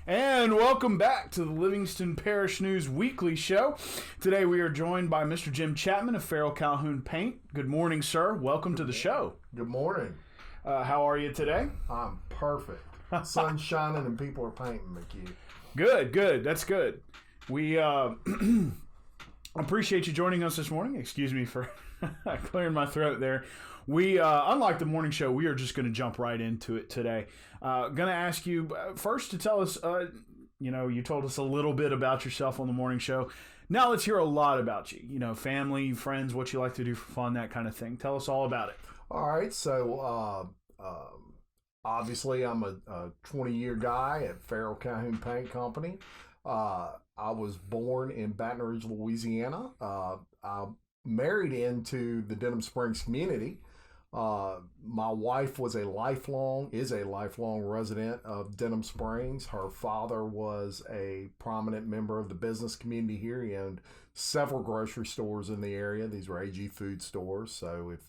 And welcome back to the Livingston Parish News Weekly Show. Today we are joined by Mr. Jim Chapman of Farrell-Calhoun Paint. Good morning, sir. Welcome to the show. Good morning. How are you today? I'm perfect. Sun's shining and people are painting me, kid. Good. That's good. We appreciate you joining us this morning. Excuse me for clearing my throat there. We, unlike the morning show, we are just going to jump right into it today. Going to ask you first to tell us, you told us a little bit about yourself on the morning show. Now let's hear a lot about you. Family, friends, what you like to do for fun, that kind of thing. Tell us all about it. All right. So, obviously, I'm a 20-year guy at Farrell-Calhoun Paint Company. I was born in Baton Rouge, Louisiana. I married into the Denham Springs community. My wife is a lifelong resident of Denham Springs. Her father was a prominent member of the business community here. He owned several grocery stores in the area. These were AG food stores. So if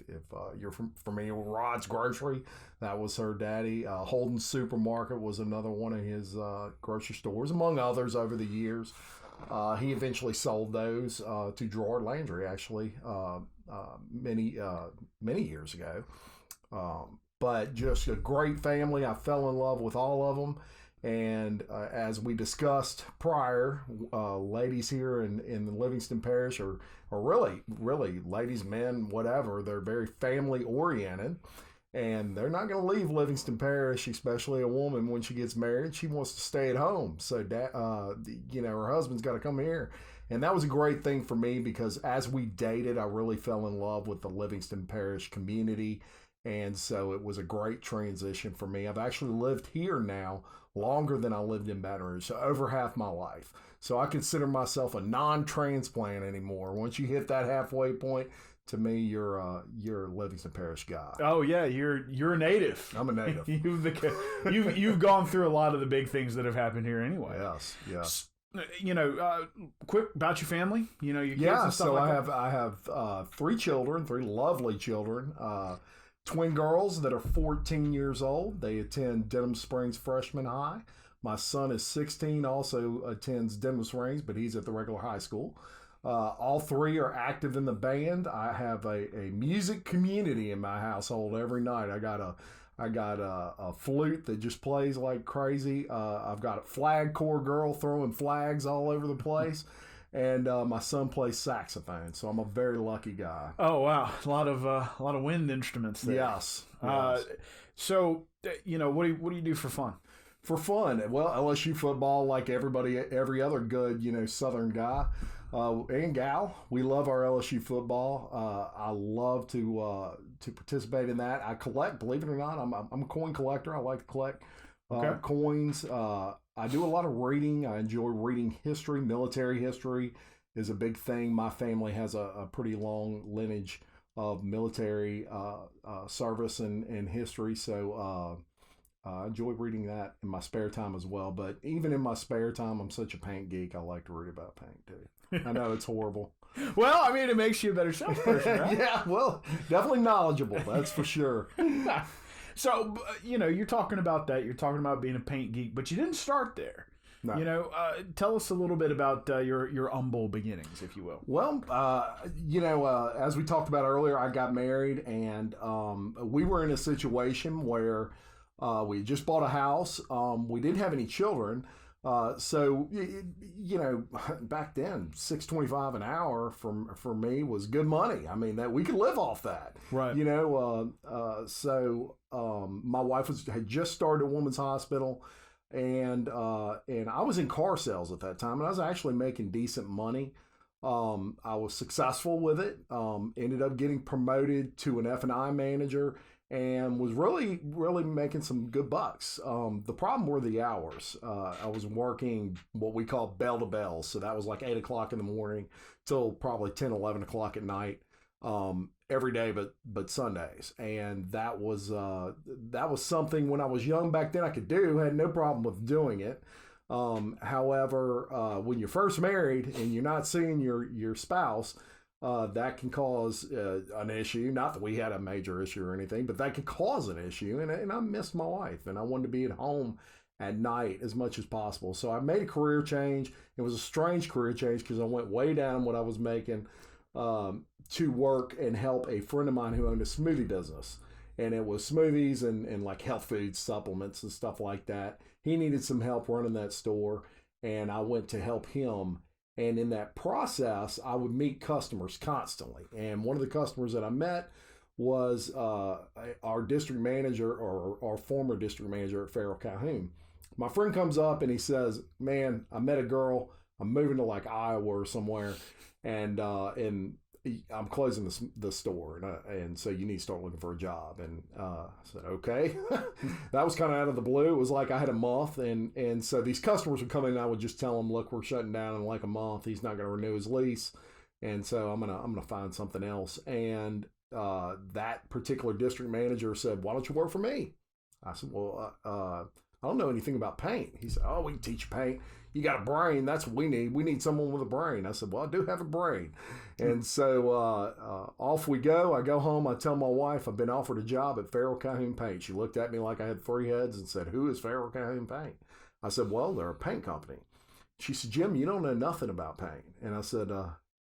you're familiar with Rod's Grocery, that was her daddy. Holden's Supermarket was another one of his grocery stores, among others over the years. He eventually sold those to Gerard Landry, actually, many years ago. But just a great family. I fell in love with all of them. And as we discussed prior, ladies here in the Livingston Parish are really ladies, men, whatever. They're very family oriented. And they're not going to leave Livingston Parish, especially a woman when she gets married. She wants to stay at home. So, her husband's got to come here. And that was a great thing for me because as we dated, I really fell in love with the Livingston Parish community. And so it was a great transition for me. I've actually lived here now longer than I lived in Baton Rouge, so over half my life. So I consider myself a non-transplant anymore. Once you hit that halfway point, to me, you're a Livingston Parish guy. Oh yeah, you're a native. I'm a native. You've gone through a lot of the big things that have happened here anyway. Yes. Quick about your family. Your kids and stuff so like that. I have three lovely children. Twin girls that are 14 years old. They attend Denham Springs Freshman High. My son is 16, also attends Denham Springs, but he's at the regular high school. All three are active in the band. I have a music community in my household every night. I got a flute that just plays like crazy. I've got a flag corps girl throwing flags all over the place. And my son plays saxophone, so I'm a very lucky guy. Oh wow, a lot of wind instruments there. Yes. So what do you do for fun? For fun, well, LSU football, like every other good Southern guy and gal. We love our LSU football. I love to participate in that. I collect, believe it or not. I'm a coin collector. I like to collect coins. I do a lot of reading. I enjoy reading history. Military history is a big thing. My family has a pretty long lineage of military service and history. So I enjoy reading that in my spare time as well. But even in my spare time, I'm such a paint geek. I like to read about paint too. I know it's horrible. Well, I mean, it makes you a better salesperson, right? Yeah, well, definitely knowledgeable. That's for sure. So, you're talking about that. You're talking about being a paint geek, but you didn't start there. No. Tell us a little bit about your humble beginnings, if you will. Well, as we talked about earlier, I got married, and we were in a situation where we just bought a house. We didn't have any children. So back then, $6.25 an hour for me was good money. I mean, that we could live off that. Right. So my wife had just started a women's hospital, and I was in car sales at that time, and I was actually making decent money. I was successful with it. Ended up getting promoted to an F&I manager. And was really, really making some good bucks. The problem were the hours. I was working what we call bell to bell. So that was like 8 o'clock in the morning till probably 10, 11 o'clock at night, every day, but Sundays. And that was something when I was young back then I could do, had no problem with doing it. However, when you're first married and you're not seeing your spouse, that can cause an issue. Not that we had a major issue or anything, but that could cause an issue. And I missed my wife, and I wanted to be at home at night as much as possible. So I made a career change. It was a strange career change because I went way down what I was making to work and help a friend of mine who owned a smoothie business. And it was smoothies and like health food supplements and stuff like that. He needed some help running that store, and I went to help him. And in that process, I would meet customers constantly. And one of the customers that I met was our district manager, or our former district manager at Farrell-Calhoun. My friend comes up and he says, "Man, I met a girl. I'm moving to like Iowa or somewhere, and I'm closing the store, and so you need to start looking for a job." And I said, "Okay." That was kind of out of the blue. It was like I had a month, and so these customers would come in and I would just tell them, "Look, we're shutting down in like a month. He's not going to renew his lease, and so I'm gonna find something else." And that particular district manager said, "Why don't you work for me?" I said, "Well, I don't know anything about paint." He said, "Oh, we can teach you paint. You got a brain. That's what we need. We need someone with a brain." I said, "Well, I do have a brain." And so off we go. I go home. I tell my wife I've been offered a job at Farrell-Calhoun Paint. She looked at me like I had three heads and said, "Who is Farrell-Calhoun Paint?" I said, "Well, they're a paint company." She said, "Jim, you don't know nothing about paint." And I said,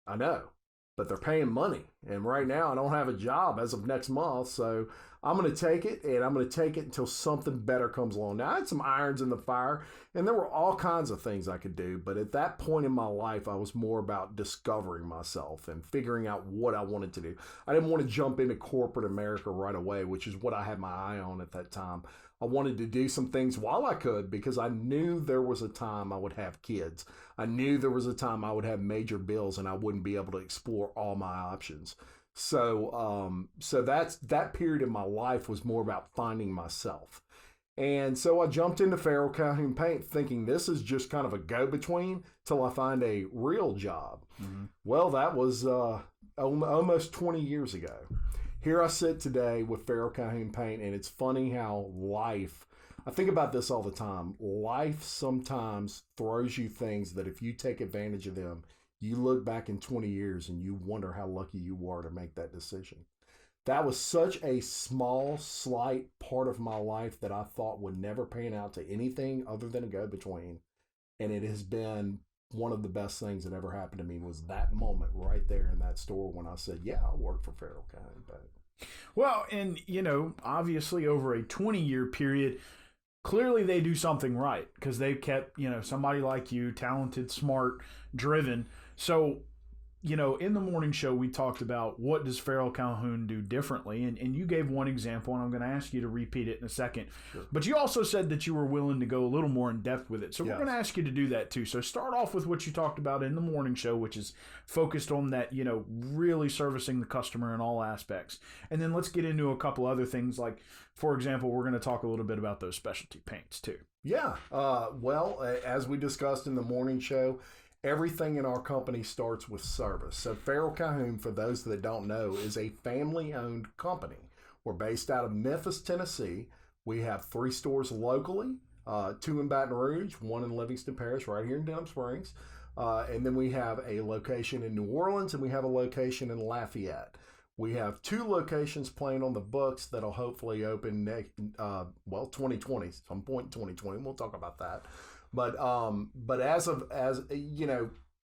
"I know, but they're paying money. And right now I don't have a job as of next month. So I'm going to take it, and I'm going to take it until something better comes along." Now, I had some irons in the fire, and there were all kinds of things I could do. But at that point in my life, I was more about discovering myself and figuring out what I wanted to do. I didn't want to jump into corporate America right away, which is what I had my eye on at that time. I wanted to do some things while I could, because I knew there was a time I would have kids. I knew there was a time I would have major bills and I wouldn't be able to explore all my options. So that period in my life was more about finding myself. And so I jumped into Farrell-Calhoun Paint thinking this is just kind of a go-between till I find a real job. Mm-hmm. Well, that was almost 20 years ago. Here I sit today with Farrell-Calhoun Paint, and it's funny how life, I think about this all the time, life sometimes throws you things that if you take advantage of them, you look back in 20 years and you wonder how lucky you were to make that decision. That was such a small, slight part of my life that I thought would never pan out to anything other than a go-between. And it has been one of the best things that ever happened to me, was that moment right there in that store when I said, "Yeah, I'll work for Farrell-Calhoun Paint." Well, and, obviously over a 20-year period, clearly they do something right, because they've kept, somebody like you, talented, smart, driven. So, in the morning show, we talked about what does Farrell-Calhoun do differently, and you gave one example, and I'm going to ask you to repeat it in a second. Sure. But you also said that you were willing to go a little more in depth with it, so We're going to ask you to do that too. So start off with what you talked about in the morning show, which is focused on that, really servicing the customer in all aspects. And then let's get into a couple other things, like, for example, we're going to talk a little bit about those specialty paints too. Yeah. Well, as we discussed in the morning show, everything in our company starts with service. So Farrell-Calhoun, for those that don't know, is a family-owned company. We're based out of Memphis, Tennessee. We have 3 stores locally, 2 in Baton Rouge, 1 in Livingston Parish, right here in Denham Springs. And then we have a location in New Orleans, and we have a location in Lafayette. We have 2 locations planned on the books that'll hopefully open 2020, some point in 2020. We'll talk about that. But as you know,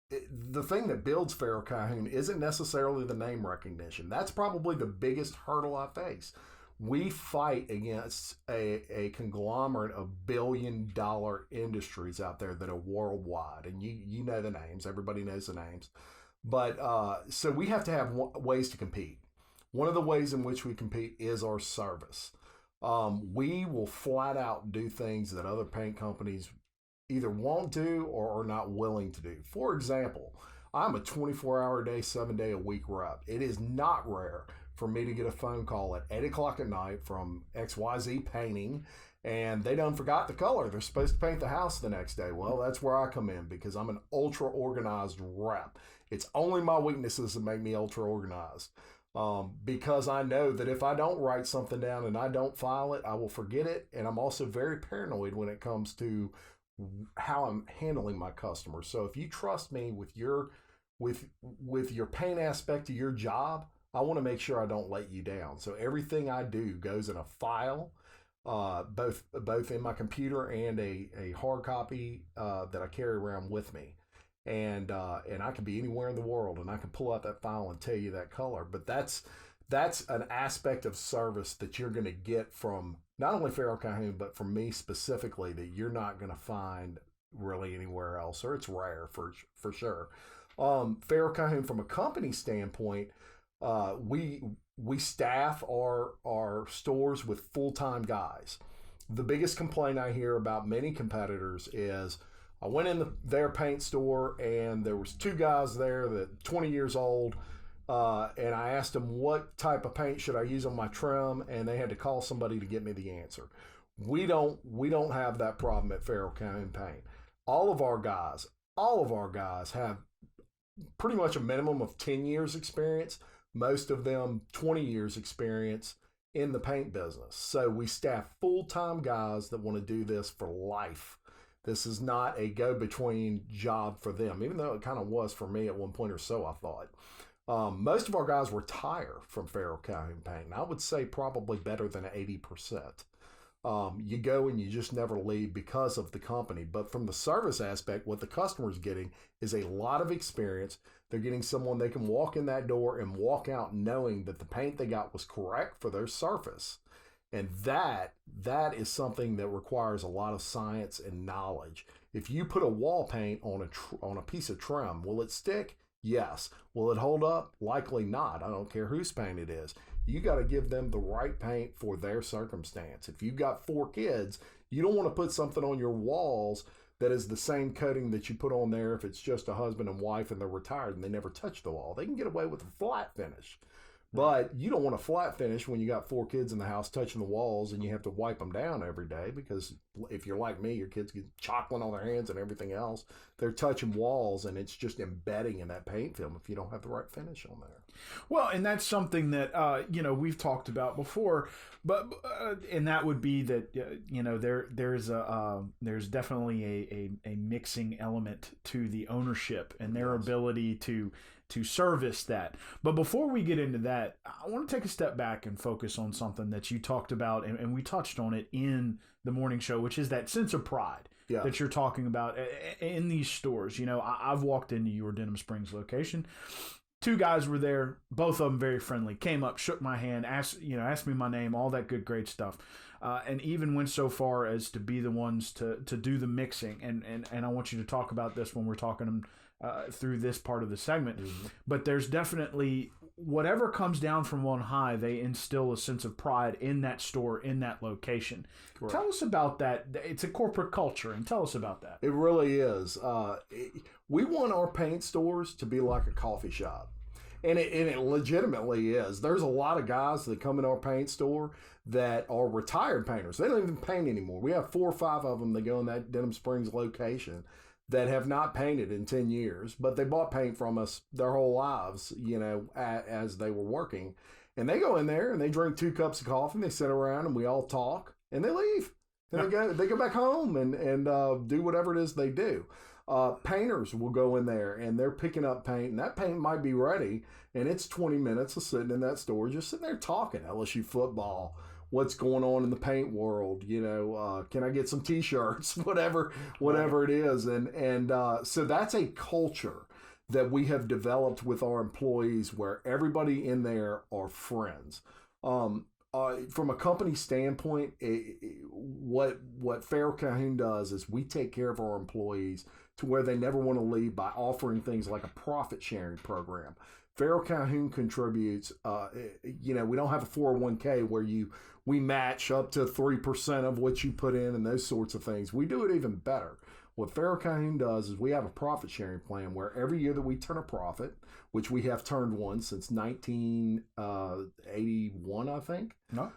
the thing that builds Farrell-Calhoun isn't necessarily the name recognition. That's probably the biggest hurdle I face. We fight against a conglomerate of billion-dollar industries out there that are worldwide, and you know the names. Everybody knows the names. But so we have to have ways to compete. One of the ways in which we compete is our service. We will flat out do things that other paint companies either won't do or are not willing to do. For example, I'm a 24-hour a day, 7-day-a-week rep. It is not rare for me to get a phone call at 8 o'clock at night from XYZ Painting, and they done forgot the color. They're supposed to paint the house the next day. Well, that's where I come in, because I'm an ultra-organized rep. It's only my weaknesses that make me ultra-organized. Because I know that if I don't write something down and I don't file it, I will forget it. And I'm also very paranoid when it comes to how I'm handling my customers. So if you trust me with your paint aspect of your job, I want to make sure I don't let you down. So everything I do goes in a file. both in my computer and a hard copy that I carry around with me. And I can be anywhere in the world, and I can pull out that file and tell you that color. But that's an aspect of service that you're going to get from not only Farrell-Calhoun, but from me specifically, that you're not going to find really anywhere else, or it's rare for sure. Farrell-Calhoun, from a company standpoint, we staff our stores with full-time guys. The biggest complaint I hear about many competitors is, I went in their paint store and there was two guys there that 20 years old, and I asked them what type of paint should I use on my trim, and they had to call somebody to get me the answer. We don't have that problem at Farrell-Calhoun Paint. All of our guys have pretty much a minimum of 10 years experience, most of them 20 years experience in the paint business. So we staff full-time guys that want to do this for life. This is not a go-between job for them, even though it kind of was for me at one point or so, I thought. Most of our guys retire from Farrell-Calhoun Paint, and I would say probably better than 80%. You go and you just never leave because of the company. But from the service aspect, what the customer's getting is a lot of experience. They're getting someone they can walk in that door and walk out knowing that the paint they got was correct for their surface. And that is something that requires a lot of science and knowledge. If you put a wall paint on a piece of trim, will it stick? Yes. Will it hold up? Likely not. I don't care whose paint it is. You got to give them the right paint for their circumstance. If you've got 4 kids, you don't want to put something on your walls that is the same coating that you put on there if it's just a husband and wife and they're retired and they never touch the wall. They can get away with a flat finish. But you don't want a flat finish when you got 4 kids in the house touching the walls and you have to wipe them down every day, because if you're like me, your kids get chocolate on their hands and everything else. They're touching walls and it's just embedding in that paint film if you don't have the right finish on there. Well, and that's something that, we've talked about before, but and that would be that, there's definitely a mixing element to the ownership and their ability to service that. But before we get into that, I want to take a step back and focus on something that you talked about, and we touched on it in the morning show, which is that sense of pride that you're talking about in these stores. I've walked into your Denham Springs location. 2 guys were there, both of them very friendly, came up, shook my hand, asked me my name, all that good, great stuff. And even went so far as to be the ones to do the mixing. And I want you to talk about this when we're talking through this part of the segment. Mm-hmm. But there's definitely, whatever comes down from on high, they instill a sense of pride in that store, in that location. Correct. Tell us about that. It's a corporate culture, and tell us about that. It really is. We want our paint stores to be like a coffee shop. And it legitimately is. There's a lot of guys that come in our paint store that are retired painters. They don't even paint anymore. We have 4 or 5 of them that go in that Denham Springs location that have not painted in 10 years, but they bought paint from us their whole lives, as they were working. And they go in there and they drink 2 cups of coffee and they sit around and we all talk and they leave. And they go back home and do whatever it is they do. Painters will go in there and they're picking up paint, and that paint might be ready, and it's 20 minutes of sitting in that store, just sitting there talking LSU football, what's going on in the paint world, can I get some t-shirts, whatever it is. And so that's a culture that we have developed with our employees where everybody in there are friends. From a company standpoint, what Farrell-Calhoun does is we take care of our employees to where they never want to leave by offering things like a profit sharing program. Farrell-Calhoun contributes, we don't have a 401k where we match up to 3% of what you put in and those sorts of things. We do it even better. What Farrell-Calhoun does is we have a profit sharing plan where every year that we turn a profit, which we have turned one since 1981, I think. No.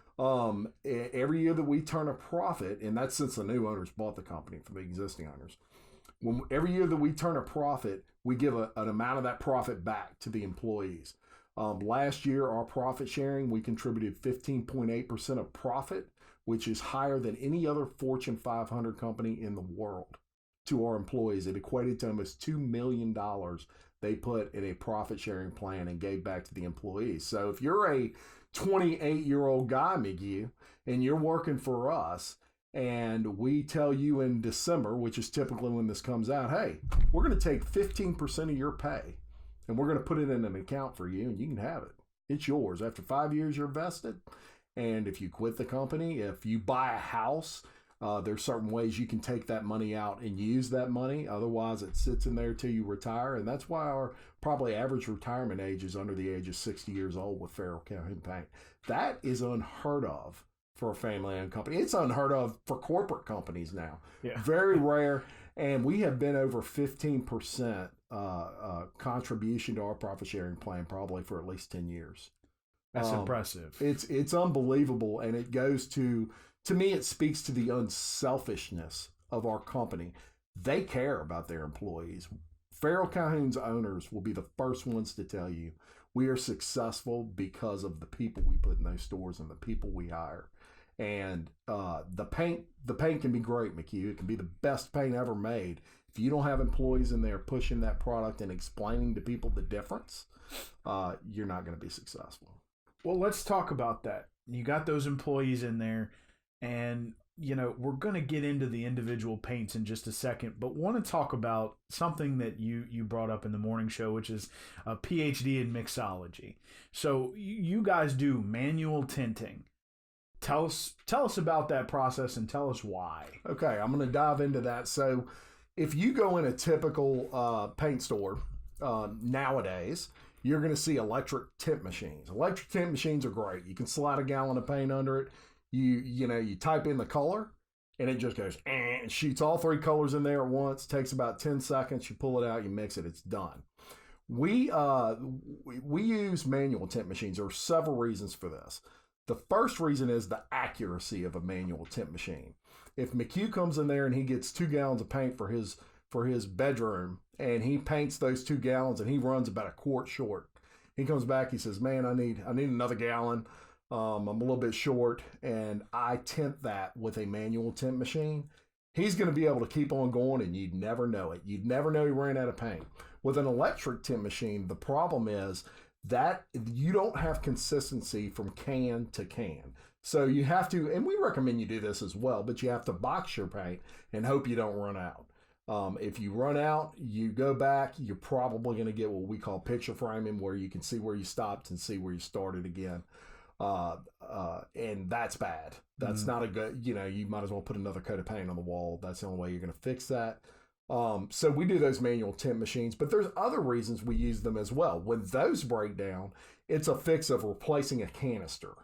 Every year that we turn a profit, and that's since the new owners bought the company from the existing owners. Every year that we turn a profit, we give an amount of that profit back to the employees. Last year, our profit sharing, we contributed 15.8% of profit, which is higher than any other Fortune 500 company in the world, to our employees. It equated to almost $2 million they put in a profit sharing plan and gave back to the employees. So if you're a 28-year-old guy, McGee, and you're working for us, and we tell you in December, which is typically when this comes out, hey, we're going to take 15% of your pay, and we're going to put it in an account for you, and you can have it. It's yours. After 5 years, you're vested. And if you quit the company, if you buy a house, there's certain ways you can take that money out and use that money. Otherwise, it sits in there till you retire. And that's why our probably average retirement age is under the age of 60 years old with Farrell-Calhoun Paint. That is unheard of for a family-owned company. It's unheard of for corporate companies now. Yeah. Very rare. And we have been over 15% contribution to our profit sharing plan probably for at least 10 years. That's impressive. It's unbelievable. And it goes to me, it speaks to the unselfishness of our company. They care about their employees. Farrell-Calhoun's owners will be the first ones to tell you we are successful because of the people we put in those stores and the people we hire. And the paint can be great, McHugh. It can be the best paint ever made. If you don't have employees in there pushing that product and explaining to people the difference, you're not going to be successful. Well, let's talk about that. You got those employees in there, and we're going to get into the individual paints in just a second, but want to talk about something that you brought up in the morning show, which is a PhD in mixology. So you guys do manual tinting. Tell us about that process and tell us why. Okay, I'm going to dive into that. So if you go in a typical paint store nowadays, you're going to see electric tint machines. Electric tint machines are great. You can slide a gallon of paint under it. You type in the color, and it just goes and shoots all three colors in there at once. Takes about 10 seconds. You pull it out, you mix it, it's done. We use manual tint machines. There are several reasons for this. The first reason is the accuracy of a manual tint machine. If McHugh comes in there and he gets 2 gallons of paint for his bedroom, and he paints those 2 gallons and he runs about a quart short, he comes back, he says, man, I need another gallon. I'm a little bit short, and I tint that with a manual tint machine. He's going to be able to keep on going, and you'd never know it. You'd never know he ran out of paint. With an electric tint machine, the problem is that you don't have consistency from can to can. So you have to, and we recommend you do this as well, but you have to box your paint and hope you don't run out. If you run out, you go back, you're probably going to get what we call picture framing, where you can see where you stopped and see where you started again. And that's bad. That's not a good, you might as well put another coat of paint on the wall. That's the only way you're going to fix that. So we do those manual tint machines, but there's other reasons we use them as well. When those break down, it's a fix of replacing a canister.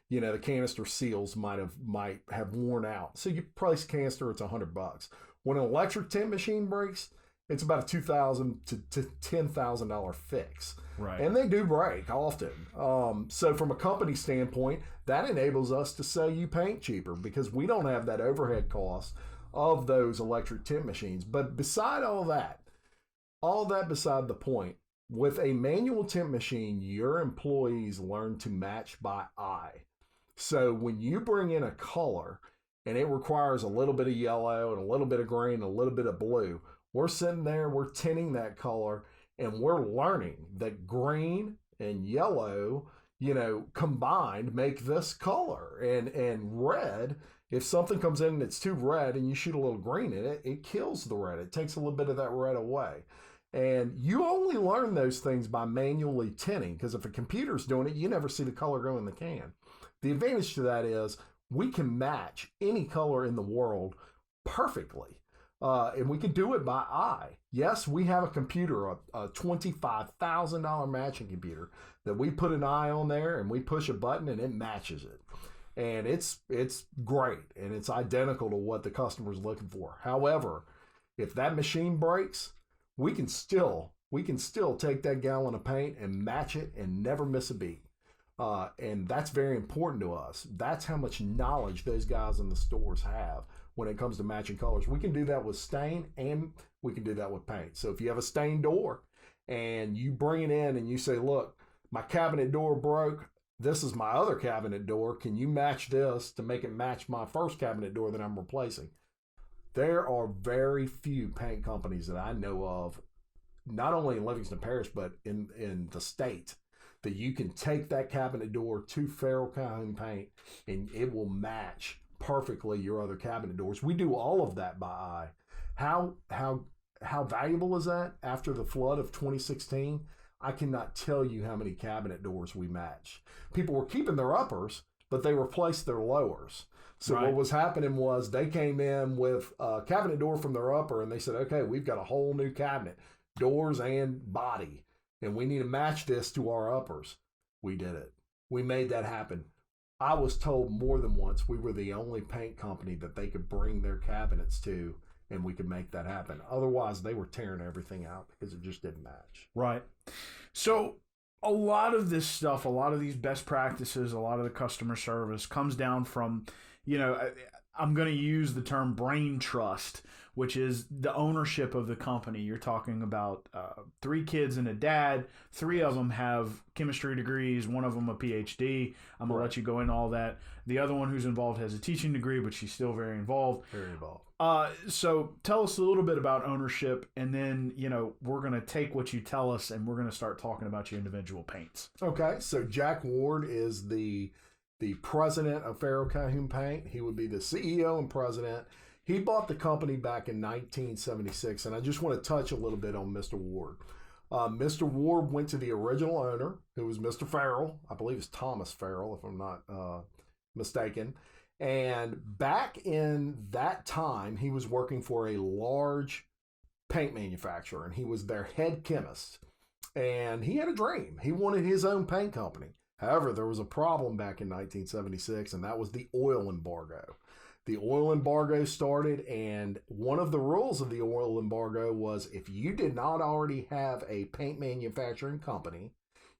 The canister seals might have worn out. So you replace canister, it's $100. When an electric tint machine breaks, it's about a $2,000 to $10,000 fix. Right. And they do break often. So from a company standpoint, that enables us to sell you paint cheaper because we don't have that overhead cost of those electric tint machines. But beside all that beside the point, with a manual tint machine, your employees learn to match by eye. So when you bring in a color and it requires a little bit of yellow and a little bit of green and a little bit of blue, we're sitting there, we're tinting that color, and we're learning that green and yellow, combined make this color. And red, if something comes in and it's too red and you shoot a little green in it, it kills the red. It takes a little bit of that red away. And you only learn those things by manually tinting, because if a computer's doing it, you never see the color go in the can. The advantage to that is we can match any color in the world perfectly. And we can do it by eye. Yes, we have a computer, a $25,000 matching computer that we put an eye on there and we push a button and it matches it. And it's great, and it's identical to what the customer's looking for. However, if that machine breaks, we can still take that gallon of paint and match it and never miss a beat. And that's very important to us. That's how much knowledge those guys in the stores have when it comes to matching colors. We can do that with stain, and we can do that with paint. So if you have a stained door and you bring it in and you say, look, my cabinet door broke, this is my other cabinet door, can you match this to make it match my first cabinet door that I'm replacing? There are very few paint companies that I know of, not only in Livingston Parish, but in the state, that you can take that cabinet door to Farrell-Calhoun Paint and it will match perfectly your other cabinet doors. We do all of that by eye. How valuable is that after the flood of 2016? I cannot tell you how many cabinet doors we match. People were keeping their uppers, but they replaced their lowers. So Right. what was happening was they came in with a cabinet door from their upper and they said, okay, we've got a whole new cabinet, doors and body, and we need to match this to our uppers. We did it. We made that happen. I was told more than once we were the only paint company that they could bring their cabinets to, and we could make that happen. Otherwise, they were tearing everything out because it just didn't match. Right. So a lot of this stuff, a lot of these best practices, a lot of the customer service comes down from, I'm going to use the term brain trust, which is the ownership of the company. You're talking about 3 kids and a dad. 3 of them have chemistry degrees. 1 of them a PhD. I'm going to let you go into all that. The other one who's involved has a teaching degree, but she's still very involved. Very involved. So tell us a little bit about ownership, and then, we're going to take what you tell us and we're going to start talking about your individual paints. Okay, so Jack Ward is the president of Farrell-Calhoun Paint. He would be the CEO and president. He bought the company back in 1976, and I just want to touch a little bit on Mr. Ward. Mr. Ward went to the original owner, who was Mr. Farrell. I believe it's Thomas Farrell, if I'm not mistaken. And back in that time, he was working for a large paint manufacturer, and he was their head chemist. And he had a dream. He wanted his own paint company. However, there was a problem back in 1976, and that was the oil embargo. The oil embargo started, and one of the rules of the oil embargo was if you did not already have a paint manufacturing company,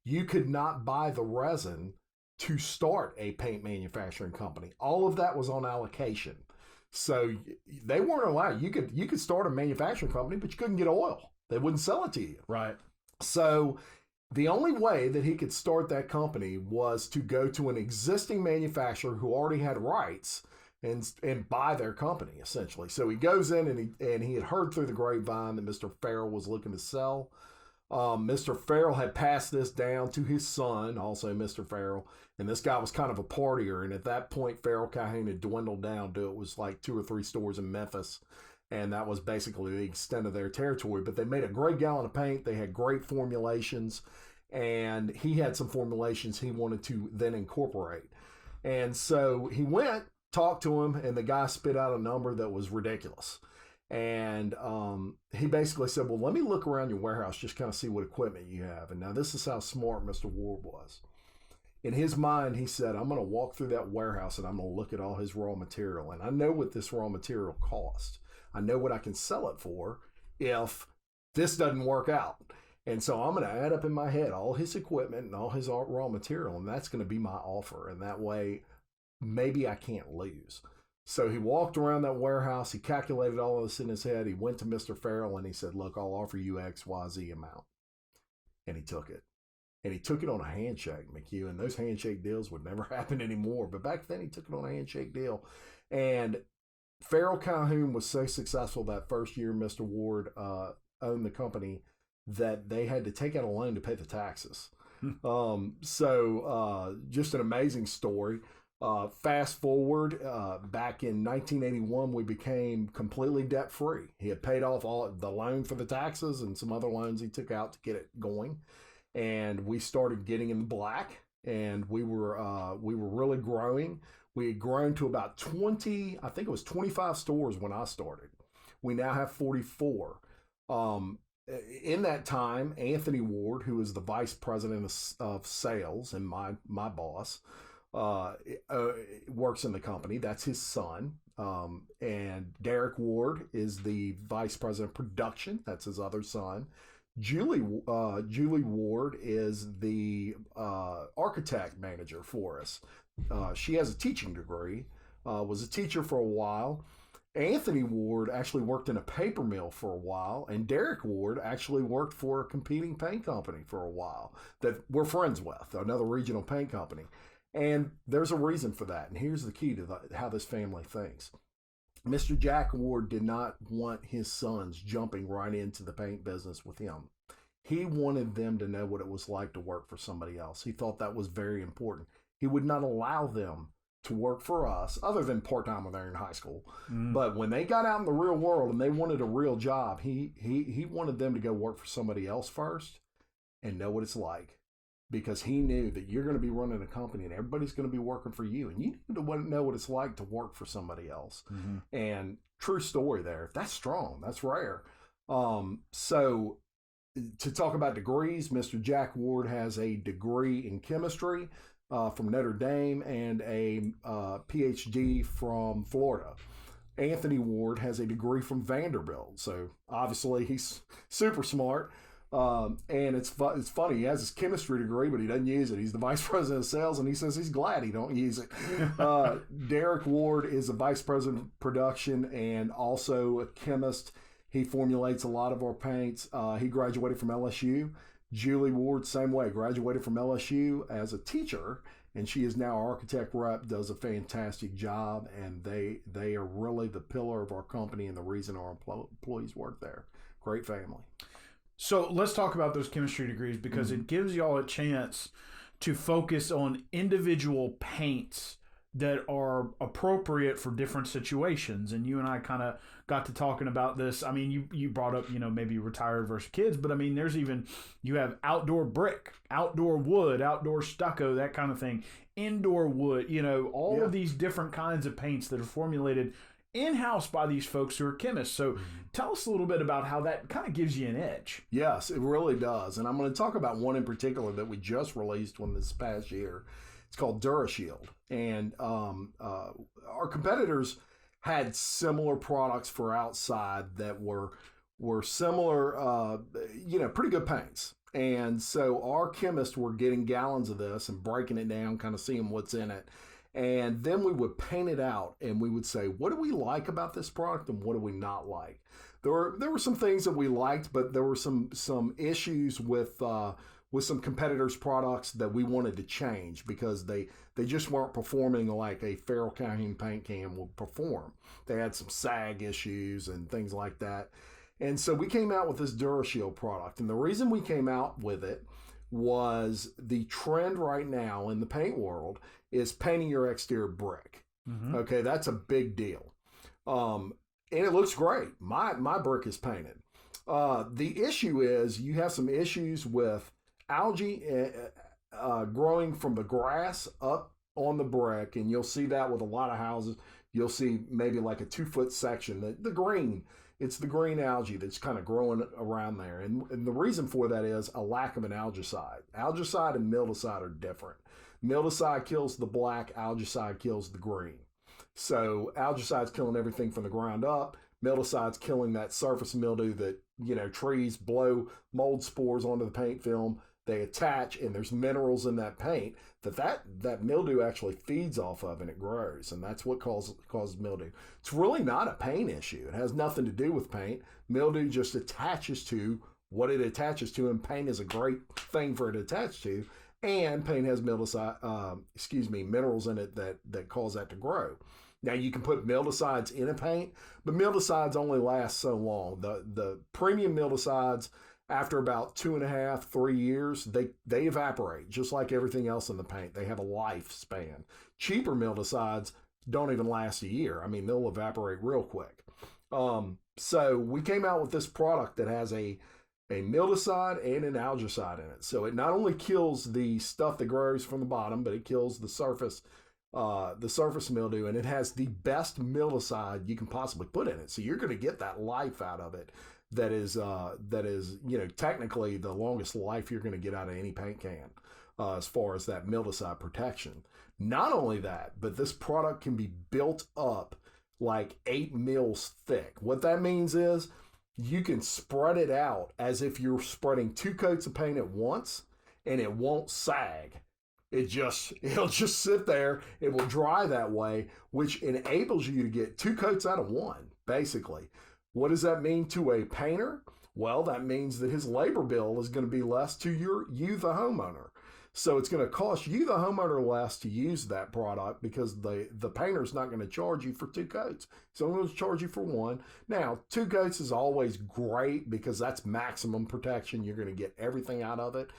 you could not buy the resin to start a paint manufacturing company. All of that was on allocation. So they weren't allowed. You could start a manufacturing company, but you couldn't get oil. They wouldn't sell it to you. Right. So the only way that he could start that company was to go to an existing manufacturer who already had rights and buy their company, essentially. So he goes in and he had heard through the grapevine that Mr. Farrell was looking to sell. Mr. Farrell had passed this down to his son, also Mr. Farrell, and this guy was kind of a partier. And at that point, Farrell-Calhoun had dwindled down to it was like 2 or 3 stores in Memphis, and that was basically the extent of their territory. But they made a great gallon of paint. They had great formulations, and he had some formulations he wanted to then incorporate. And so he went, talked to him, and the guy spit out a number that was ridiculous. And he basically said, well, let me look around your warehouse, just kind of see what equipment you have. And now this is how smart Mr. Ward was. In his mind, he said, I'm going to walk through that warehouse and I'm going to look at all his raw material. And I know what this raw material costs. I know what I can sell it for if this doesn't work out. And so I'm going to add up in my head all his equipment and all his raw material, and that's going to be my offer. And that way, maybe I can't lose. So he walked around that warehouse. He calculated all of this in his head. He went to Mr. Farrell and he said, look, I'll offer you X, Y, Z amount. And he took it. And he took it on a handshake, McHugh. And those handshake deals would never happen anymore. But back then he took it on a handshake deal. And Farrell-Calhoun was so successful that first year Mr. Ward owned the company that they had to take out a loan to pay the taxes. Just an amazing story. Fast forward, back in 1981, we became completely debt free. He had paid off all the loan for the taxes and some other loans he took out to get it going. And we started getting in the black, and we were really growing. We had grown to about 20, I think it was 25 stores when I started. We now have 44. In that time, Anthony Ward, who is the vice president of sales and my boss, works in the company. That's his son. And Derrick Ward is the vice president of production. That's his other son. Julie Ward is the architect manager for us. She has a teaching degree, was a teacher for a while. Anthony Ward actually worked in a paper mill for a while, and Derrick Ward actually worked for a competing paint company for a while that we're friends with, another regional paint company. And there's a reason for that. And here's the key to how this family thinks. Mr. Jack Ward did not want his sons jumping right into the paint business with him. He wanted them to know what it was like to work for somebody else. He thought that was very important. He would not allow them to work for us other than part-time when they're in high school. But when they got out in the real world and they wanted a real job, he wanted them to go work for somebody else first and know what it's like, because he knew that you're going to be running a company and everybody's going to be working for you, and you need to know what it's like to work for somebody else. And true story there. That's strong. That's rare. So to talk about degrees, Mr. Jack Ward has a degree in chemistry from Notre Dame and a PhD from Florida. Anthony Ward has a degree from Vanderbilt. So obviously he's super smart. And it's funny. He has his chemistry degree, but he doesn't use it. He's the vice president of sales, and he says he's glad he don't use it. Derrick Ward is a vice president of production and also a chemist. He formulates a lot of our paints. He graduated from LSU. Julie Ward, same way, graduated from LSU as a teacher, and she is now our architect rep, does a fantastic job, and they are really the pillar of our company and the reason our employees work there. Great family. So let's talk about those chemistry degrees, because it gives y'all a chance to focus on individual paints that are appropriate for different situations. And you and I kind of got to talking about this. I mean, you brought up, maybe retired versus kids, but I mean, you have outdoor brick, outdoor wood, outdoor stucco, that kind of thing, indoor wood, all of these different kinds of paints that are formulated in-house by these folks who are chemists. So tell us a little bit about how that kind of gives you an edge. Yes, it really does. And I'm going to talk about one in particular that we just released one this past year. It's called Dura Shield. And our competitors had similar products for outside that were similar, pretty good paints. And so our chemists were getting gallons of this and breaking it down, kind of seeing what's in it. And then we would paint it out and we would say, what do we like about this product and what do we not like? There were some things that we liked, but there were some issues with some competitors' products that we wanted to change because they just weren't performing like a Farrell-Calhoun paint can will perform. They had some sag issues and things like that. And so we came out with this Dura Shield product. And the reason we came out with it was the trend right now in the paint world is painting your exterior brick. Okay, that's a big deal. And it looks great. My brick is painted. The issue is you have some issues with algae growing from the grass up on the brick, and you'll see that with a lot of houses. You'll see maybe like a 2-foot section. The green, it's the green algae that's kind of growing around there. And the reason for that is a lack of an algicide. Algicide and mildicide are different. Mildicide kills the black, algicide kills the green. So algicide's killing everything from the ground up. Mildicide's killing that surface mildew that, trees blow mold spores onto the paint film. They attach, and there's minerals in that paint that mildew actually feeds off of, and it grows, and that's what causes mildew. It's really not a paint issue. It has nothing to do with paint. Mildew just attaches to what it attaches to, and paint is a great thing for it to attach to. And paint has minerals in it that cause that to grow. Now you can put mildicides in a paint, but mildicides only last so long. The premium mildicides, after about 2.5, 3 years, they evaporate just like everything else in the paint. They have a lifespan. Cheaper mildicides don't even last a year. I mean, they'll evaporate real quick. So we came out with this product that has a mildicide and an algicide in it. So it not only kills the stuff that grows from the bottom, but it kills the surface mildew, and it has the best mildicide you can possibly put in it. So you're going to get that life out of it that is technically the longest life you're going to get out of any paint can as far as that mildicide protection. Not only that, but this product can be built up like 8 mils thick. What that means is you can spread it out as if you're spreading 2 coats of paint at once, and it won't sag. It'll just sit there. It will dry that way, which enables you to get 2 coats out of one, basically. What does that mean to a painter? Well, that means that his labor bill is going to be less to you, the homeowner. So it's going to cost you, the homeowner, less to use that product because the painter's not going to charge you for 2 coats. So I'm going to charge you for 1. Now, 2 coats is always great because that's maximum protection. You're going to get everything out of it.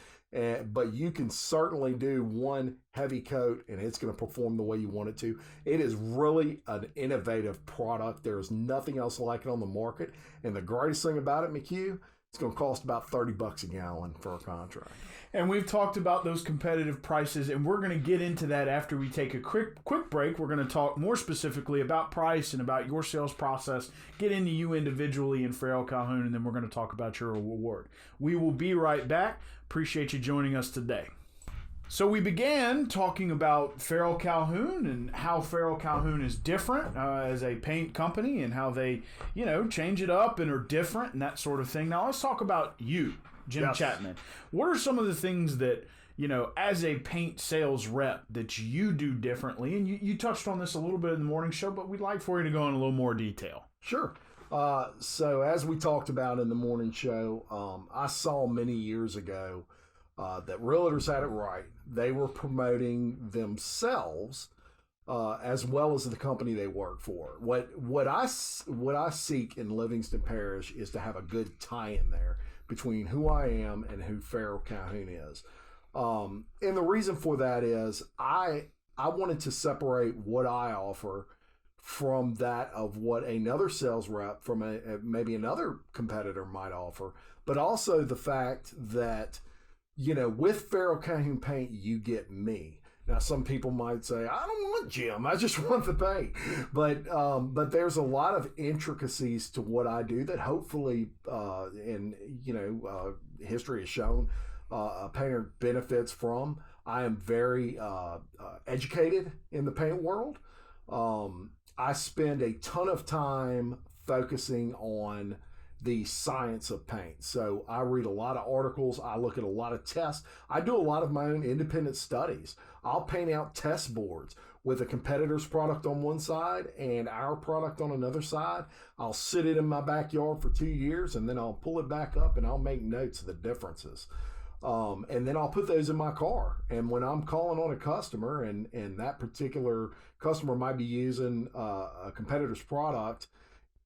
But you can certainly do 1 heavy coat and it's going to perform the way you want it to. It is really an innovative product. There's nothing else like it on the market. And the greatest thing about it, McHugh, it's going to cost about $30 a gallon for a contract. And we've talked about those competitive prices, and we're going to get into that after we take a quick break. We're going to talk more specifically about price and about your sales process, get into you individually in Farrell-Calhoun, and then we're going to talk about your reward. We will be right back. Appreciate you joining us today. So we began talking about Farrell-Calhoun and how Farrell-Calhoun is different as a paint company and how they, change it up and are different and that sort of thing. Now let's talk about you, Jim Yes. Chapman. What are some of the things that, as a paint sales rep that you do differently? And you touched on this a little bit in the morning show, but we'd like for you to go in a little more detail. Sure. So as we talked about in the morning show, I saw many years ago that realtors had it right. They were promoting themselves as well as the company they work for. What I seek in Livingston Parish is to have a good tie-in there between who I am and who Farrell-Calhoun is. And the reason for that is I wanted to separate what I offer from that of what another sales rep from maybe another competitor might offer, but also the fact that, with Farrell-Calhoun Paint, you get me. Now, some people might say, I don't want Jim, I just want the paint. But there's a lot of intricacies to what I do that hopefully, history has shown a painter benefits from. I am very educated in the paint world. I spend a ton of time focusing on the science of paint. So I read a lot of articles. I look at a lot of tests. I do a lot of my own independent studies. I'll paint out test boards with a competitor's product on one side and our product on another side. I'll sit it in my backyard for 2 years and then I'll pull it back up and I'll make notes of the differences. And then I'll put those in my car. And when I'm calling on a customer and that particular customer might be using a competitor's product,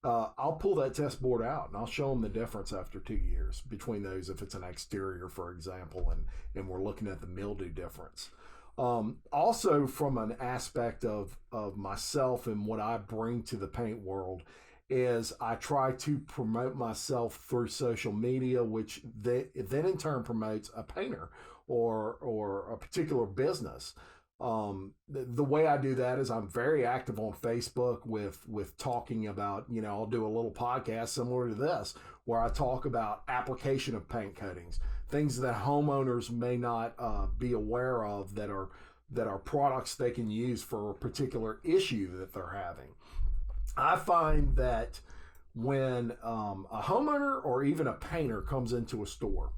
I'll pull that test board out and I'll show them the difference after 2 years between those if it's an exterior, for example, and we're looking at the mildew difference. Also, from an aspect of myself and what I bring to the paint world is I try to promote myself through social media, which then in turn promotes a painter or a particular business. The way I do that is I'm very active on Facebook with talking about, I'll do a little podcast similar to this where I talk about application of paint coatings, things that homeowners may not be aware of that are products they can use for a particular issue that they're having. I find that when a homeowner or even a painter comes into a store,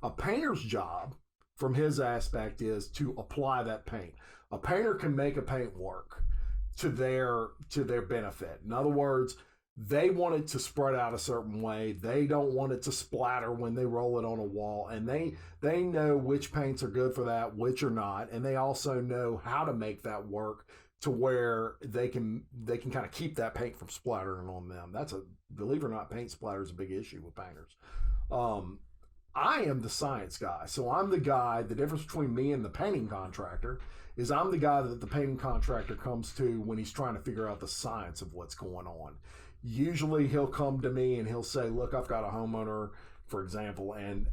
a painter's job from his aspect is to apply that paint. A painter can make a paint work to their benefit. In other words, they want it to spread out a certain way. They don't want it to splatter when they roll it on a wall. And they know which paints are good for that, which are not. And they also know how to make that work to where they can kind of keep that paint from splattering on them. Believe it or not, paint splatter is a big issue with painters. I am the science guy. So I'm the guy, the difference between me and the painting contractor is I'm the guy that the painting contractor comes to when he's trying to figure out the science of what's going on. Usually he'll come to me and he'll say, look, I've got a homeowner, for example, and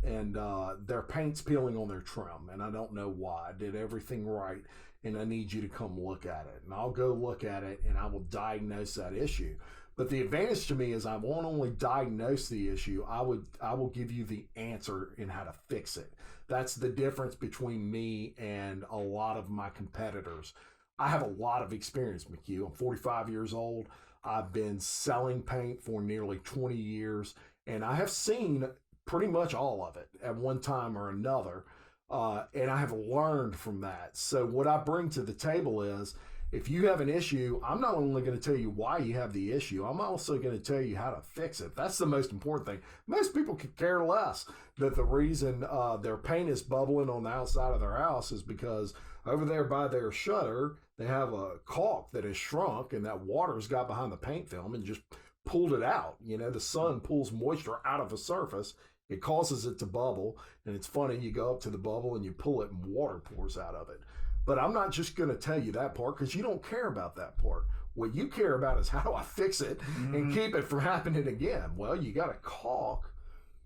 their paint's peeling on their trim, and I don't know why. I did everything right, and I need you to come look at it. And I'll go look at it, and I will diagnose that issue. But the advantage to me is I won't only diagnose the issue, I will give you the answer in how to fix it. That's the difference between me and a lot of my competitors. I have a lot of experience, McHugh. I'm 45 years old. I've been selling paint for nearly 20 years, and I have seen pretty much all of it at one time or another, and I have learned from that. So what I bring to the table is if you have an issue, I'm not only going to tell you why you have the issue, I'm also going to tell you how to fix it. That's the most important thing. Most people could care less that the reason their paint is bubbling on the outside of their house is because over there by their shutter, they have a caulk that has shrunk and that water's got behind the paint film and just pulled it out. You know, the sun pulls moisture out of a surface. It causes it to bubble. And it's funny, you go up to the bubble and you pull it and water pours out of it. But I'm not just going to tell you that part because you don't care about that part. What you care about is how do I fix it and keep it from happening again? Well, you got a caulk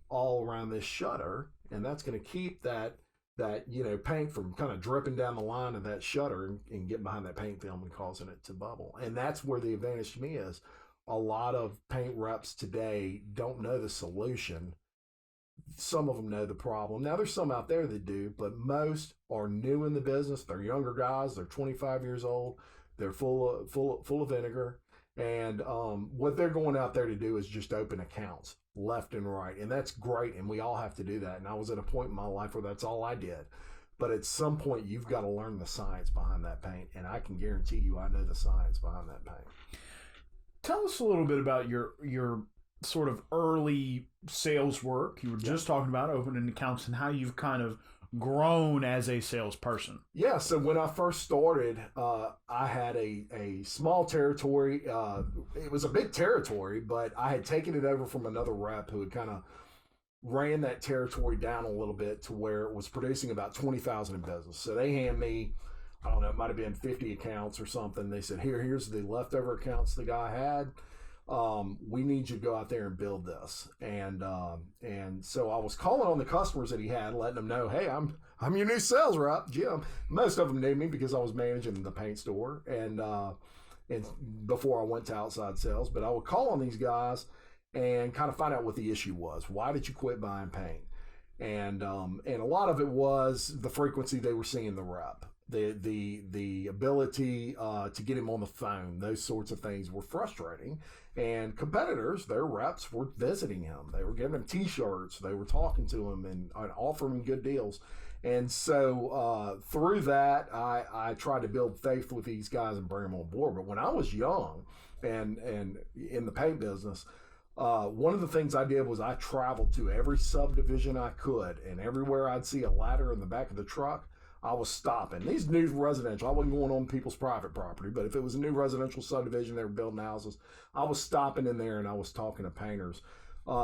all around this shutter, and that's going to keep that paint from kind of dripping down the line of that shutter and getting behind that paint film and causing it to bubble. And that's where the advantage to me is. A lot of paint reps today don't know the solution. Some of them know the problem. Now, there's some out there that do, but most are new in the business. They're younger guys. They're 25 years old. They're full of vinegar. And what they're going out there to do is just open accounts left and right. And that's great. And we all have to do that. And I was at a point in my life where that's all I did. But at some point, you've got to learn the science behind that paint. And I can guarantee you I know the science behind that paint. Tell us a little bit about your sort of early sales work. You were just talking about opening accounts and how you've kind of grown as a salesperson. Yeah, so when I first started, I had a small territory. It was a big territory, but I had taken it over from another rep who had kind of ran that territory down a little bit to where it was producing about $20,000 in business. So they hand me, I don't know, it might have been 50 accounts or something. They said, here's the leftover accounts the guy had. We need you to go out there and build this. And so I was calling on the customers that he had, letting them know, hey, I'm your new sales rep, Jim. Most of them knew me because I was managing the paint store and before I went to outside sales. But I would call on these guys and kind of find out what the issue was. Why did you quit buying paint? And a lot of it was the frequency they were seeing the rep. The ability to get him on the phone, those sorts of things were frustrating. And competitors, their reps were visiting him. They were giving him T-shirts. They were talking to him and offering him good deals. And so through that, I tried to build faith with these guys and bring them on board. But when I was young and in the paint business, one of the things I did was I traveled to every subdivision I could, and everywhere I'd see a ladder in the back of the truck, I was stopping. These new residential, I wasn't going on people's private property, but if it was a new residential subdivision, they were building houses, I was stopping in there and I was talking to painters.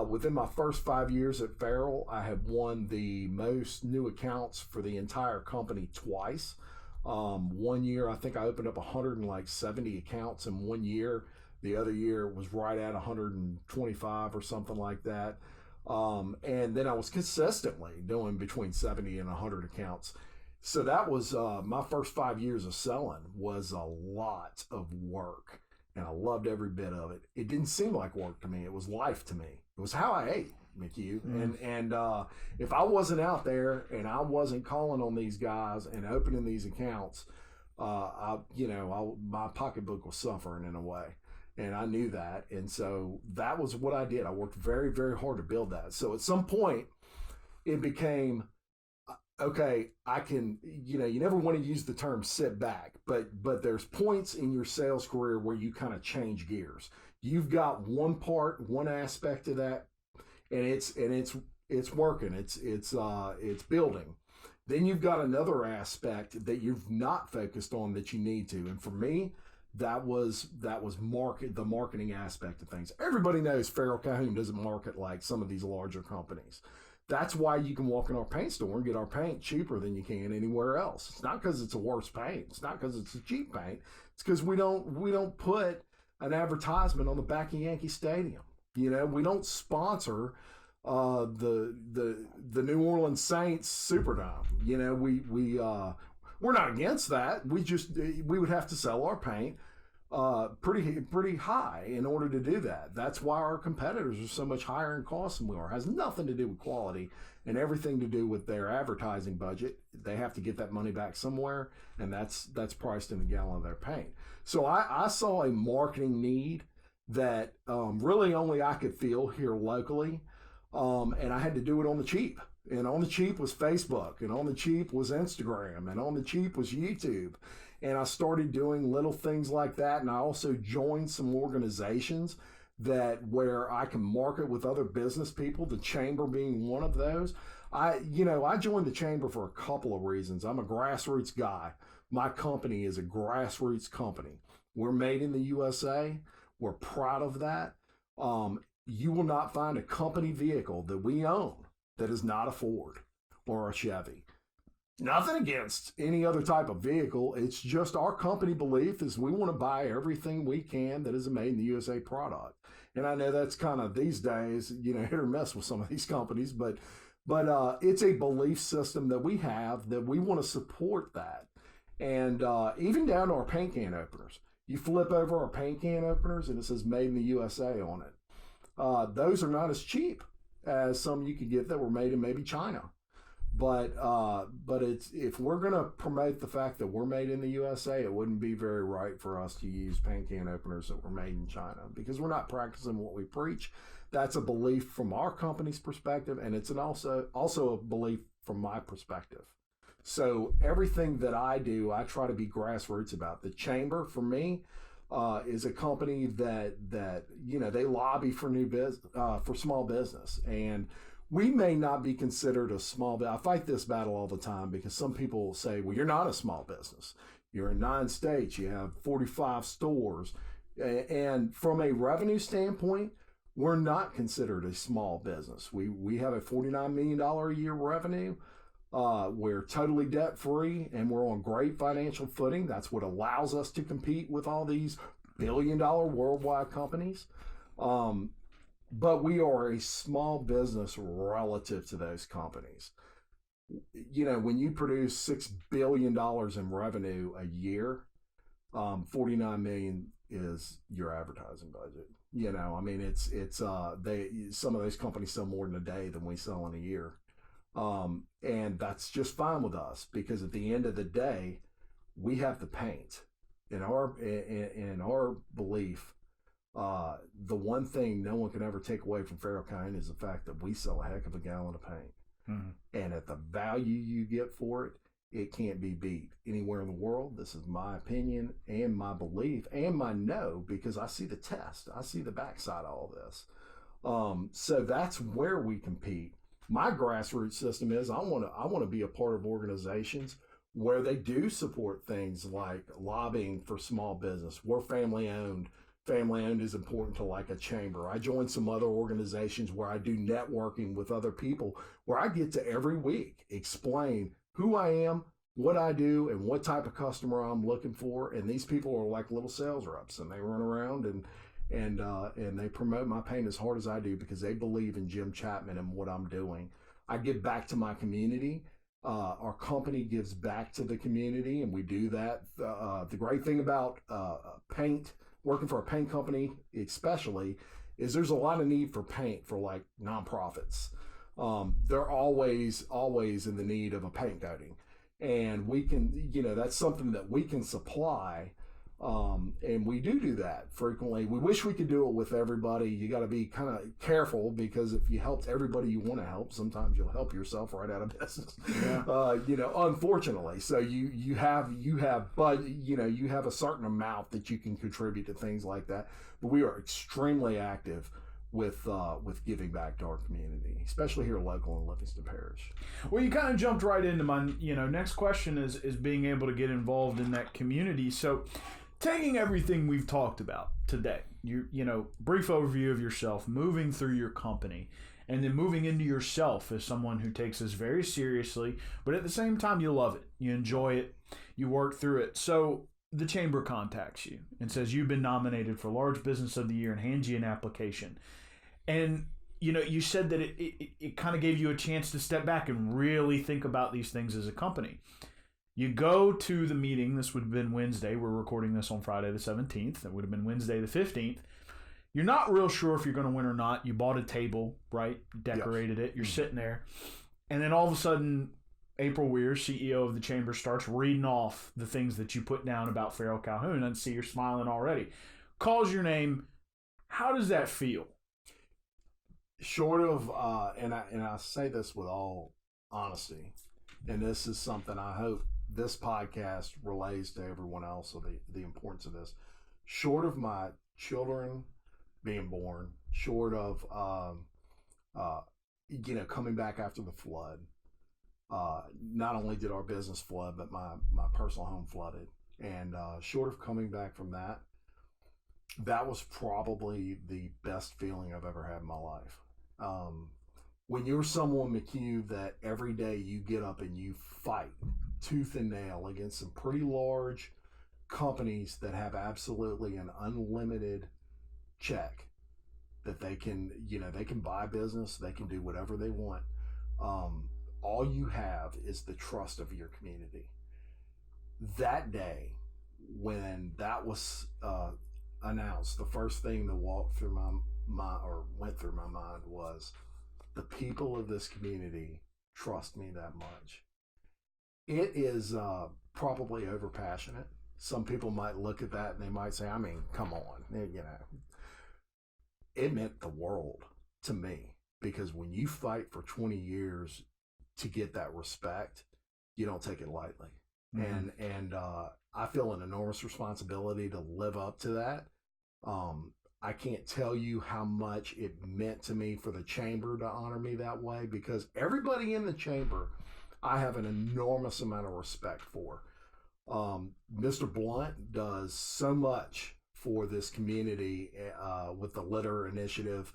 Within my first 5 years at Farrell, I had won the most new accounts for the entire company twice. 1 year, I think I opened up 170 accounts in 1 year. The other year was right at 125 or something like that. And then I was consistently doing between 70 and 100 accounts. So that was my first 5 years of selling was a lot of work, and I loved every bit of it. It didn't seem like work to me. It was life to me. It was how I ate, McHugh. And if I wasn't out there and I wasn't calling on these guys and opening these accounts, my pocketbook was suffering in a way. And I knew that. And so that was what I did. I worked very, very hard to build that. So at some point, it became, okay, I can, you never want to use the term sit back, but there's points in your sales career where you kind of change gears. You've got one aspect of that, and it's working. It's building. Then you've got another aspect that you've not focused on that you need to. And for me, that was the marketing aspect of things. Everybody knows Farrell-Calhoun doesn't market like some of these larger companies. That's why you can walk in our paint store and get our paint cheaper than you can anywhere else. It's not because it's a worse paint. It's not because it's a cheap paint. It's because we don't put an advertisement on the back of Yankee Stadium. We don't sponsor the New Orleans Saints Superdome. We're not against that. We would have to sell our paint pretty high in order to do that. That's why our competitors are so much higher in cost than we are. It has nothing to do with quality and everything to do with their advertising budget. They have to get that money back somewhere, and that's priced in the gallon of their paint. So I saw a marketing need that really only I could feel here locally, and I had to do it on the cheap. And on the cheap was Facebook, and on the cheap was Instagram, and on the cheap was YouTube. And I started doing little things like that. And I also joined some organizations that where I can market with other business people, the chamber being one of those. I joined the chamber for a couple of reasons. I'm a grassroots guy. My company is a grassroots company. We're made in the USA. We're proud of that. You will not find a company vehicle that we own that is not a Ford or a Chevy. Nothing against any other type of vehicle. It's just our company belief is we want to buy everything we can that is a made in the USA product. And I know that's kind of these days, hit or miss with some of these companies, but it's a belief system that we have that we want to support that. And even down to our paint can openers. You flip over our paint can openers and it says made in the USA on it. Those are not as cheap as some you could get that were made in maybe China. But it's, if we're going to promote the fact that we're made in the USA, it wouldn't be very right for us to use paint can openers that were made in China, because we're not practicing what we preach. That's a belief from our company's perspective, and it's also a belief from my perspective. So everything that I do, I try to be grassroots about. The chamber, for me, is a company that they lobby for for small business, and we may not be considered a small business. I fight this battle all the time because some people will say, well, you're not a small business. You're in 9 states. You have 45 stores. And from a revenue standpoint, we're not considered a small business. We have a $49 million a year revenue. We're totally debt-free, and we're on great financial footing. That's what allows us to compete with all these billion-dollar worldwide companies. But we are a small business relative to those companies. When you produce $6 billion in revenue a year, $49 million is your advertising budget. Some of those companies sell more in a day than we sell in a year. And that's just fine with us, because at the end of the day, we have the paint. In our belief, the one thing no one can ever take away from Farrell-Calhoun is the fact that we sell a heck of a gallon of paint. Mm-hmm. And at the value you get for it, it can't be beat anywhere in the world. This is my opinion and my belief and my know, because I see the test. I see the backside of all this. So that's where we compete. My grassroots system is I want to be a part of organizations where they do support things like lobbying for small business. We're family owned. Family owned is important to like a chamber. I joined some other organizations where I do networking with other people, where I get to every week explain who I am, what I do, and what type of customer I'm looking for. And these people are like little sales reps, and they run around and they promote my paint as hard as I do, because they believe in Jim Chapman and what I'm doing. I give back to my community. Our company gives back to the community, and we do that. The great thing about paint, working for a paint company especially, is there's a lot of need for paint for like nonprofits. They're always in the need of a paint coating, and we can, that's something that we can supply. And we do that frequently. We wish we could do it with everybody. You got to be kind of careful, because if you helped everybody you want to help, sometimes you'll help yourself right out of business. Yeah. Unfortunately. So you have a certain amount that you can contribute to things like that. But we are extremely active with giving back to our community, especially here local in Livingston Parish. Well, you kind of jumped right into my next question is being able to get involved in that community. So, taking everything we've talked about today, brief overview of yourself, moving through your company, and then moving into yourself as someone who takes this very seriously, but at the same time you love it, you enjoy it, you work through it. So the chamber contacts you and says you've been nominated for Large Business of the Year and hands you an application. And you said that it kind of gave you a chance to step back and really think about these things as a company. You go to the meeting. This would have been Wednesday. We're recording this on Friday the 17th. It would have been Wednesday the 15th. You're not real sure if you're going to win or not. You bought a table, right? Decorated it. You're sitting there. And then all of a sudden, April Weir, CEO of the chamber, starts reading off the things that you put down about Farrell-Calhoun. And see, you're smiling already. Calls your name. How does that feel? Short of, and I say this with all honesty, and this is something I hope this podcast relays to everyone else of the importance of this. Short of my children being born, short of coming back after the flood, not only did our business flood, but my personal home flooded. And short of coming back from that, that was probably the best feeling I've ever had in my life. When you're someone, McHugh, that every day you get up and you fight tooth and nail against some pretty large companies that have absolutely an unlimited check, that they can buy business, they can do whatever they want. All you have is the trust of your community. That day, when that was announced, the first thing that went through my mind was, the people of this community trust me that much. It is probably overpassionate. Some people might look at that and they might say, I mean, come on, It meant the world to me, because when you fight for 20 years to get that respect, you don't take it lightly. Mm-hmm. And I feel an enormous responsibility to live up to that. I can't tell you how much it meant to me for the chamber to honor me that way, because everybody in the chamber I have an enormous amount of respect for. Mr. Blunt does so much for this community with the litter initiative.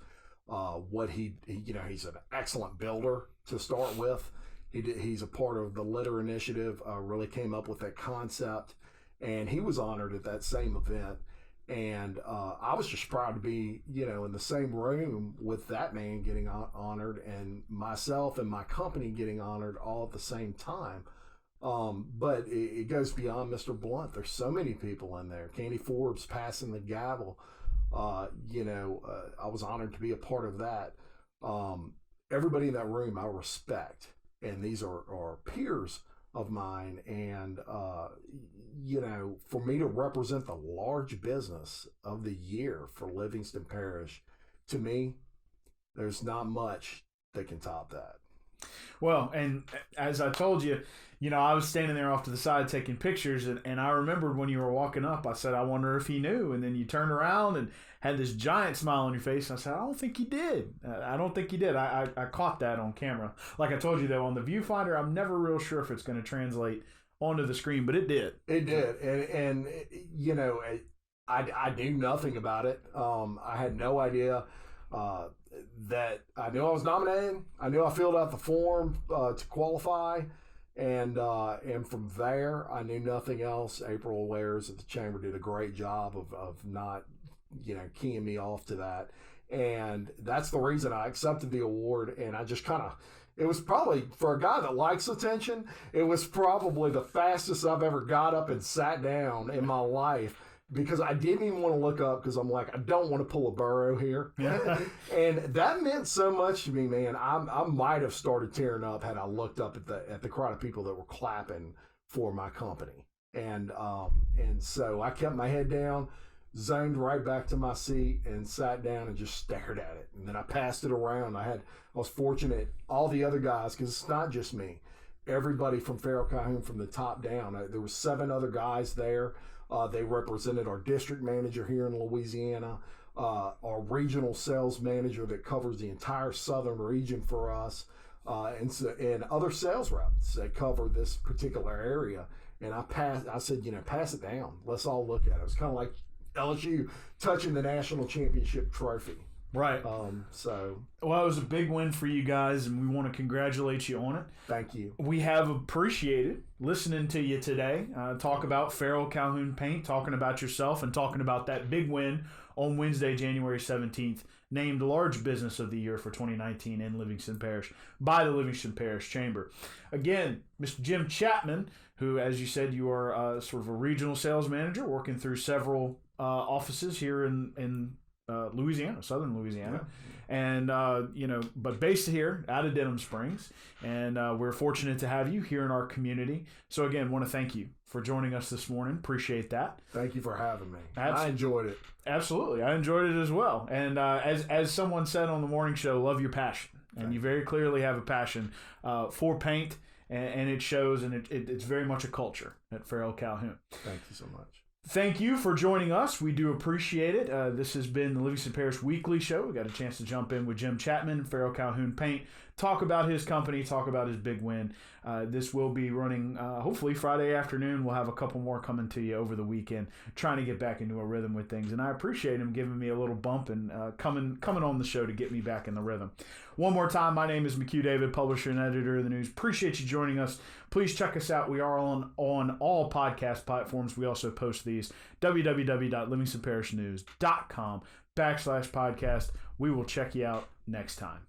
He's an excellent builder to start with. He's a part of the litter initiative, really came up with that concept, and he was honored at that same event. And I was just proud to be, in the same room with that man getting honored, and myself and my company getting honored all at the same time. But it goes beyond Mr. Blunt. There's so many people in there. Candy Forbes passing the gavel. I was honored to be a part of that. Everybody in that room I respect, and these are peers of mine. And, for me to represent the large business of the year for Livingston Parish, to me, there's not much that can top that. Well, and as I told you, I was standing there off to the side taking pictures, and I remembered when you were walking up, I said, I wonder if he knew. And then you turned around and had this giant smile on your face. And I said, I don't think he did. I caught that on camera. Like I told you, though, on the viewfinder, I'm never real sure if it's going to translate onto the screen, but it did. It did. And I knew nothing about it. I had no idea that I knew I was nominated. I knew I filled out the form to qualify. And from there, I knew nothing else. April Wares at the Chamber did a great job of not, keying me off to that. And that's the reason I accepted the award. And I just it was probably, for a guy that likes attention, it was probably the fastest I've ever got up and sat down in my life, because I didn't even want to look up, because I'm like, I don't want to pull a burrow here. Yeah. And that meant so much to me, man. I might have started tearing up had I looked up at the crowd of people that were clapping for my company. And so I kept my head down, zoned right back to my seat, and sat down and just stared at it. And then I passed it around. I was fortunate, all the other guys, because it's not just me. Everybody from Farrell-Calhoun, from the top down. There were 7 other guys there. They represented our district manager here in Louisiana, our regional sales manager that covers the entire southern region for us, and other sales reps that cover this particular area. And I said, pass it down. Let's all look at it. It was kind of like LSU touching the national championship trophy. Right. Well, it was a big win for you guys, and we want to congratulate you on it. Thank you. We have appreciated listening to you today, talk about Farrell-Calhoun Paint, talking about yourself, and talking about that big win on Wednesday, January 17th, named Large Business of the Year for 2019 in Livingston Parish by the Livingston Parish Chamber. Again, Mr. Jim Chapman, who, as you said, you are sort of a regional sales manager working through several offices here in Louisiana, southern Louisiana, and but based here out of Denham Springs, and we're fortunate to have you here in our community. So again, want to thank you for joining us this morning. Appreciate that. Thank you for having me. I enjoyed it. Absolutely, I enjoyed it as well. And as someone said on the morning show, love your passion, and you very clearly have a passion for paint and it shows, and it's very much a culture at Farrell-Calhoun. Thank you so much. Thank you for joining us. We do appreciate it. This has been the Livingston Parish Weekly Show. We got a chance to jump in with Jim Chapman, Farrell-Calhoun Paint, talk about his company, talk about his big win. This will be running hopefully Friday afternoon. We'll have a couple more coming to you over the weekend, trying to get back into a rhythm with things. And I appreciate him giving me a little bump and coming on the show to get me back in the rhythm. One more time, my name is McHugh David, publisher and editor of the news. Appreciate you joining us. Please check us out. We are on all podcast platforms. We also post these. www.livingstonparishnews.com/podcast. We will check you out next time.